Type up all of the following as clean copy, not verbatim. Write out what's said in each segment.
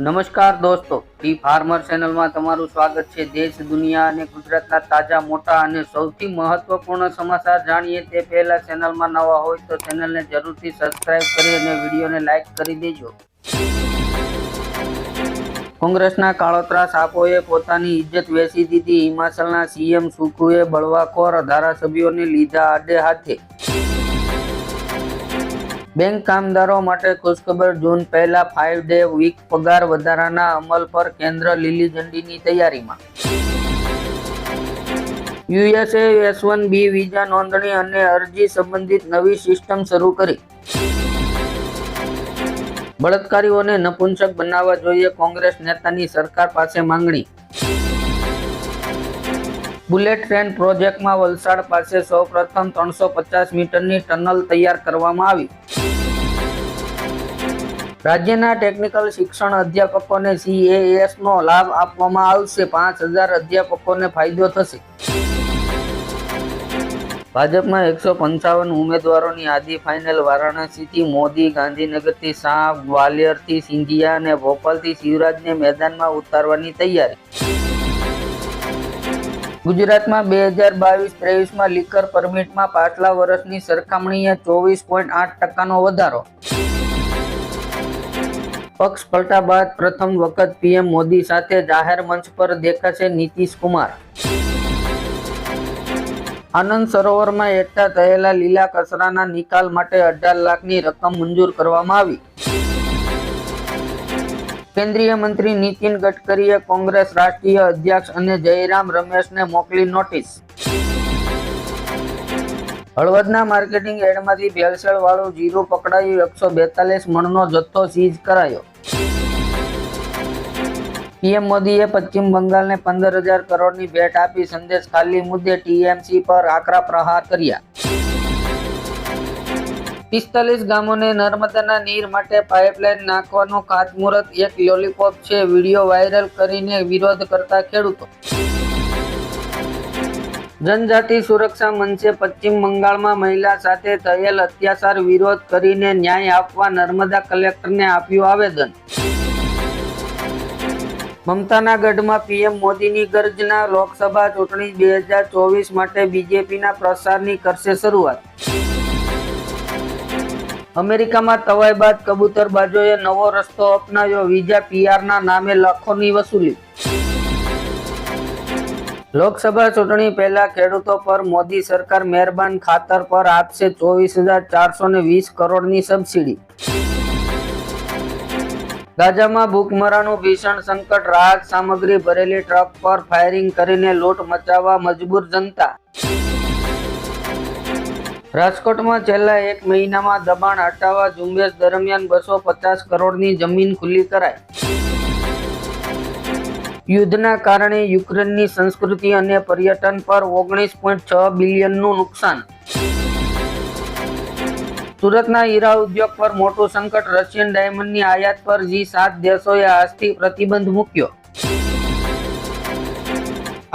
નમસ્કાર દોસ્તો, T farmer ચેનલમાં તમારું સ્વાગત છે। દેશ, દુનિયા અને ગુજરાતના તાજા, મોટા અને સૌથી મહત્વપૂર્ણ સમાચાર જાણીએ તે પહેલા ચેનલમાં નવા હોય તો ચેનલને જરૂરથી સબસ્ક્રાઇબ કરી અને વિડીયોને લાઇક કરી દેજો। કોંગ્રેસના કાળોતરા સાપોએ પોતાની ઇજ્જત વેચી દીધી। હિમાચલના સીએમ સુખુએ બળવાખોર ધારાસભ્યોને લીધા આડે હાથે। બેંક કામદારો માટે ખુશખબર, જૂન પહેલા 5 ડે વીક પગાર વધારાના અમલ પર કેન્દ્ર લીલી ઝંડીની તૈયારીમાં। યુએસએ H-1B વિઝા નોંધણી અને અરજી સંબંધિત નવી સિસ્ટમ શરૂ કરી। બળાત્કારીઓને નપુંસક બનાવવા જોઈએ, કોંગ્રેસ નેતાની સરકાર પાસે માંગણી। બુલેટ ટ્રેન પ્રોજેક્ટમાં વલસાડ પાસે સૌપ્રથમ 350 મીટરની ટનલ તૈયાર કરવામાં આવી। રાજ્યના ટેકનિકલ શિક્ષણ અધ્યાપકોને CAS નો લાભ આપવામાં આવશે। 5000 અધ્યાપકોને ફાયદો થશે। ભાજપમાં 155 ઉમેદવારોની આદિ ફાઇનલ। વારાણસીથી મોદી, ગાંધીનગરથી શાહ, ગ્વાલિયરથી સિંધિયા અને ભોપાલથી શિવરાજને મેદાનમાં ઉતારવાની તૈયારી। ગુજરાતમાં 2022-23માં લિકર પરમિટમાં પાછલા વર્ષની સરખામણીએ 24.8% વધારો। પક્ષ પલટા બાદ પ્રથમ વખત પીએમ મોદી સાથે જાહેર મંચ પર દેખાશે નીતિશ કુમાર। આનંદ સરોવરમાં એકઠા થયેલા લીલા કચરાના નિકાલ માટે 18 લાખની રકમ મંજૂર કરવામાં આવી। કેન્દ્રીય મંત્રી નીતિન ગડકરીએ કોંગ્રેસ રાષ્ટ્રીય અધ્યક્ષ અને જયરામ રમેશને મોકલી નોટિસ। હળવદના માર્કેટિંગ યાર્ડમાંથી ભેળસેળ વાળું જીરું પકડાયું। 142 મણનો જથ્થો સીઝ કરાયો। પીએમ મોદીએ પશ્ચિમ બંગાળને 15,000 કરોડની ભેટ આપી। સંદેશ ખાલી મુદ્દે ટીએમસી પર આકરા પ્રહાર કર્યા। 45 ગામોને નર્મદાના નીર માટે પાઇપલાઇન નાખવાનું ખાતમુહૂર્ત એક લોલીપોપ છે, વિડીયો વાયરલ કરીને વિરોધ કરતા ખેડૂતો। જનજાતિ સુરક્ષા મંચે પશ્ચિમ બંગાળમાં મહિલા સાથે થયેલ અત્યાચાર વિરોધ કરીને ન્યાય આપવા નર્મદા કલેક્ટરને આપ્યું આવેદન। મમતાના ગઢમાં પીએમ મોદીની ગર્જના। લોકસભા ચૂંટણી 2024 માટે બીજેપીના પ્રચારની કરશે શરૂઆત। અમેરિકામાં તવાઈ બાદ કબૂતરબાજોએ નવો રસ્તો અપનાવ્યો। વિઝા PRના નામે લાખોની વસૂલી। લોકસભા ચૂંટણી પહેલા ખેડૂતો પર મોદી સરકાર મહેરબાન ખાતર પર આપશે 24,420 કરોડની સબસિડી। ગાઝામાં ભૂખમરાનું ભીષણ સંકટ, રાહત સામગ્રી ભરેલી ટ્રક પર ફાયરિંગ કરીને લૂંટ મચાવવા મજબૂર જનતા। રાજકોટમાં છેલ્લા 1 મહિનામાં દબાણ હટાવવા ઝુંબેશ દરમિયાન 250 કરોડની જમીન ખુલ્લી કરાઈ। યુદ્ધના કારણે યુક્રેનની સંસ્કૃતિ અને પર્યટન પર 19.6 બિલિયનનું નુકસાન। સુરતના હીરા ઉદ્યોગ પર મોટું સંકટ, રશિયન ડાયમંડની આયાત પર G7 દેશોએ આજથી પ્રતિબંધ મૂક્યો।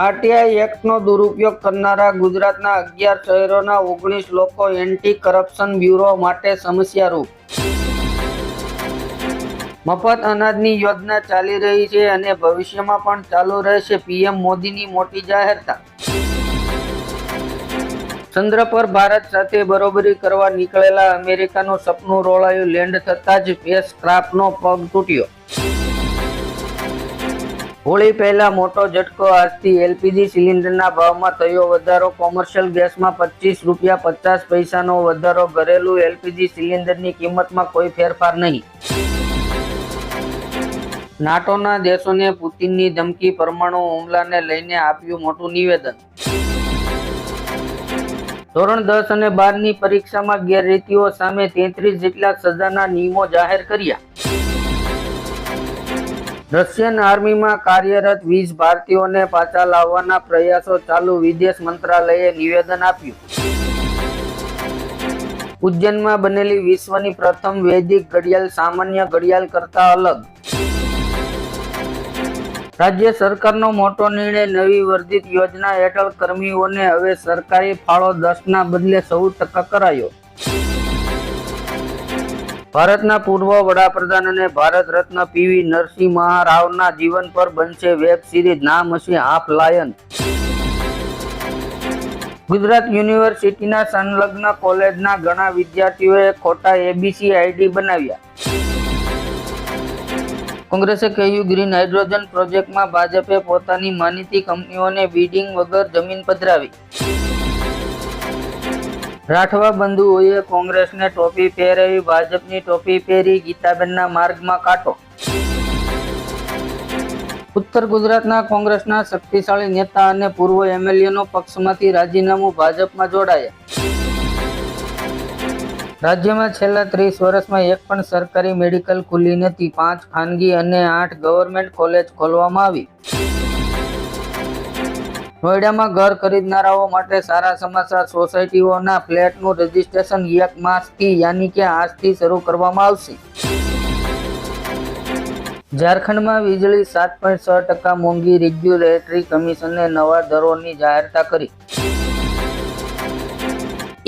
આરટીઆઈ એક્ટનો દુરુપયોગ કરનારા ગુજરાતના 11 શહેરોના 19 લોકો એન્ટી કરપ્શન બ્યુરો માટે સમસ્યારૂપ। મફત અનાજની યોજના ચાલી રહી છે અને ભવિષ્યમાં પણ ચાલુ રહેશે, પીએમ મોદીની મોટી જાહેરાત। ચંદ્ર પર ભારત સાથે બરોબરી કરવા નીકળેલા અમેરિકાનું સપનું રોળાયું। લેન્ડ થતાં જ સ્પેસક્રાફ્ટનો પગ તૂટ્યો। હોળી પહેલા મોટો ઝટકો, આજથી એલપીજી સિલિન્ડરના ભાવમાં થયો વધારો। કોમર્શિયલ ગેસમાં 25 રૂપિયા 50 પૈસાનો વધારો। ઘરેલું એલપીજી સિલિન્ડરની કિંમતમાં કોઈ ફેરફાર નહીં। નાટોના દેશોને પુતિનની ધમકી, પરમાણુ હુમલાને લઈને આપ્યું મોટું નિવેદન। ધોરણ 10 અને 12ની પરીક્ષામાં ગેરરીતિઓ સામે 33 જેટલા સજાના નિયમો જાહેર કર્યા। રશિયન આર્મીમાં કાર્યરત 20 ભારતીયોને પાછા લાવવાના પ્રયાસો ચાલુ, વિદેશ મંત્રાલયે નિવેદન આપ્યું। ઉજ્જૈનમાં બનેલી વિશ્વની પ્રથમ વૈદિક ઘડિયાળ સામાન્ય ઘડિયાળ કરતા અલગ। રાજ્ય સરકારનો મોટો નિર્ણય, નવી વર્ધિત યોજના હેઠળ કર્મીઓને હવે સરકારી ફાળો 10ના બદલે 14% કરાયો। ભારતના પૂર્વ વડાપ્રધાન અને ભારત રત્ન પીવી નરસિંહ રાવના જીવન પર બનશે વેબ સિરીઝ, નામ હશે હાફ લાયન. ગુજરાત યુનિવર્સિટીના સંલગ્ન કોલેજના ઘણા વિદ્યાર્થીઓએ ખોટા એબીસી આઈડી બનાવ્યા. કોંગ્રેસે કહ્યું, ગ્રીન હાઇડ્રોજન પ્રોજેક્ટમાં ભાજપે પોતાની માનીતી કંપનીઓને બિડિંગ વગર જમીન પધરાવી. રાઠવા બંધુઓએ કોંગ્રેસને ટોપી પહેરાવી, ભાજપની ટોપી પહેરી ગીતાબેનના માર્ગમાં કાંટો. ઉત્તર ગુજરાતના કોંગ્રેસના શક્તિશાળી નેતા અને પૂર્વ એમએલએનો પક્ષમાંથી રાજીનામું, ભાજપમાં જોડાયા. રાજ્યમાં છેલ્લા 30 વર્ષમાં એક પણ સરકારી મેડિકલ ખુલ્લી નથી. 5 ખાનગી અને 8 ગવર્મેન્ટ કોલેજ ખોલવામાં આવી. નોઈડામાં ઘર ખરીદનારાઓ માટે સારા સમાચાર. સોસાયટીઓના ફ્લેટનું રજીસ્ટ્રેશન 1 માસથી યાની કે આજથી શરૂ કરવામાં આવશે. ઝારખંડમાં વીજળી 7.6% મોંઘી. રેગ્યુલેટરી કમિશને નવા દરોની જાહેરાત કરી.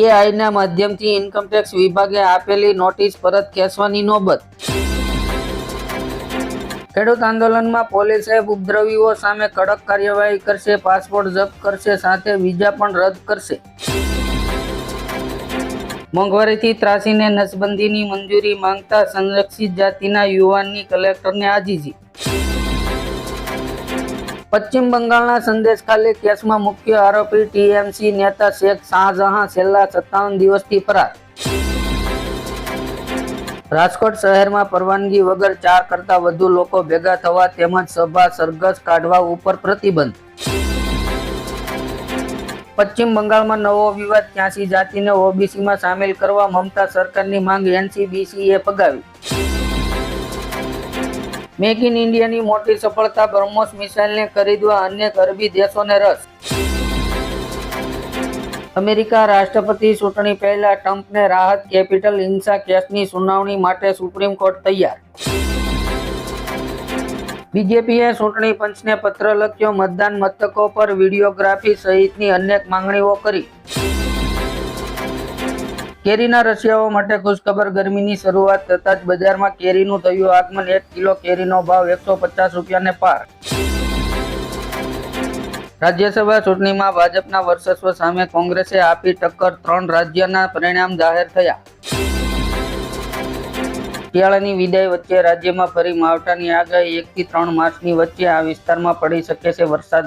એઆઈના માધ્યમથી ઇન્કમટેક્સ વિભાગે આપેલી નોટિસ પરત ખેંચવાની નોબત. ખેડૂત આંદોલનમાં પોલીસે ઉપદ્રવીઓ સામે કડક કાર્યવાહી કરશે. પાસપોર્ટ જપ્ત કરશે, સાથે વિઝા પણ રદ કરશે. મોંઘવારીથી ત્રાસીને નસબંધીની મંજૂરી માંગતા સંરક્ષિત જાતિના યુવાનની કલેક્ટરને આજીજી. પશ્ચિમ બંગાળના સંદેશખાલી કેસમાં મુખ્ય આરોપી ટીએમસી નેતા શેખ શાહજહાં છેલ્લા 57 દિવસથી ફરાર. રાજકોટ શહેરમાં પરવાનગી વગર 4 કરતાં વધુ લોકો ભેગા થવા તેમજ સભા સરઘસ કાઢવા ઉપર પ્રતિબંધ. પશ્ચિમ બંગાળમાં નવો વિવાદ. 83 જાતિને ઓબીસીમાં સામેલ કરવા મમતા સરકારની માંગ, એનસીબીસીએ ફગાવી. મેક ઇન ઇન્ડિયાની મોટી સફળતા. બ્રહ્મોસ મિસાઇલને ખરીદવા અનેક અરબી દેશોને રસ. અમેરિકા રાષ્ટ્રપતિ ચૂંટણી પહેલા ટ્રમ્પને રાહત. કેપિટલ હિંસા કેસની સુનાવણી માટે સુપ્રીમ કોર્ટ તૈયાર. બીજેપીએ ચૂંટણી પંચને પત્ર લખ્યો. મતદાન મથકો પર વિડીયોગ્રાફી સહિતની અનેક માંગણીઓ કરી. કેરીના રસિયાઓ માટે ખુશખબર. ગરમીની શરૂઆત થતાં જ બજારમાં કેરીનું થયું આગમન. 1 કિલો કેરીનો ભાવ 150 રૂપિયાને પાર. રાજ્યસભા ચૂંટણીમાં ભાજપના વર્ચસ્વ સામે કોંગ્રેસે આપી ટક્કર. 3 રાજ્યના પરિણામ જાહેર થયા. શિયાળાની વિદાય વચ્ચે રાજ્યમાં ફરી માવઠાની આગાહી. 1 થી 3 માર્ચની વચ્ચે આ વિસ્તારમાં પડી શકે છે વરસાદ.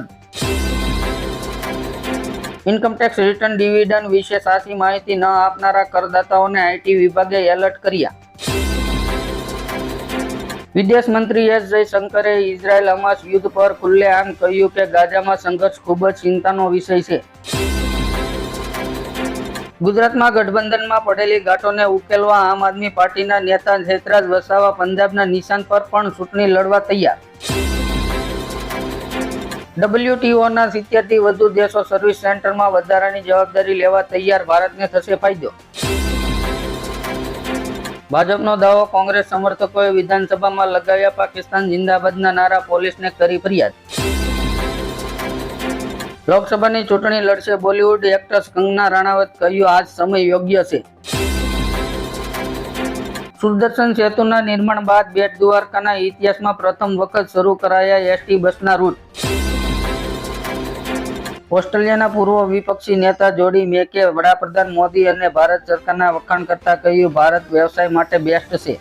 ઇન્કમટેક્સ રિટર્ન ડિવિડન્ડ વિશે સાચી માહિતી ન આપનારા કરદાતાઓને આઈટી વિભાગે એલર્ટ કર્યા. વિદેશ મંત્રી એસ જયશંકરે ઇઝરાયલ હમાસ યુદ્ધ પર ખુલ્લેઆમ કહ્યું કે ગાઝામાં સંઘર્ષ ખૂબ જ ચિંતાનો વિષય છે. ગુજરાતમાં ગઠબંધનમાં પડેલી ગાંઠોને ઉકેલવા આમ આદમી પાર્ટીના નેતા જયરાજ વસાવા પંજાબના નિશાન પર પણ ચૂંટણી લડવા તૈયાર. WTOના 70 થી વધુ દેશો સર્વિસ સેન્ટરમાં વધારાની જવાબદારી લેવા તૈયાર. ભારતને થશે ફાયદો. ભાજપનો દાવો. કોંગ્રેસ સમર્થકોએ વિધાનસભામાં લગાવ્યા પાકિસ્તાન જિંદાબાદના નારા. પોલીસને કરી ફરિયાદ. લોકસભાની ચૂંટણી લડશે બોલિવૂડ એક્ટ્રેસ કંગના રાણાવત. કહ્યું, આજ સમય યોગ્ય છે. સુદર્શન સેતુના નિર્માણ બાદ બેટ દ્વારકાના ઇતિહાસમાં પ્રથમ વખત શરૂ કરાયા એસટી બસના રૂટ. ઓસ્ટ્રેલિયાના પૂર્વ વિપક્ષી નેતા જોડી મેકે વડાપ્રધાન મોદી અને ભારત સરકારના વખાણ કરતા કહ્યું, ભારત વ્યવસાય માટે બેસ્ટ છે.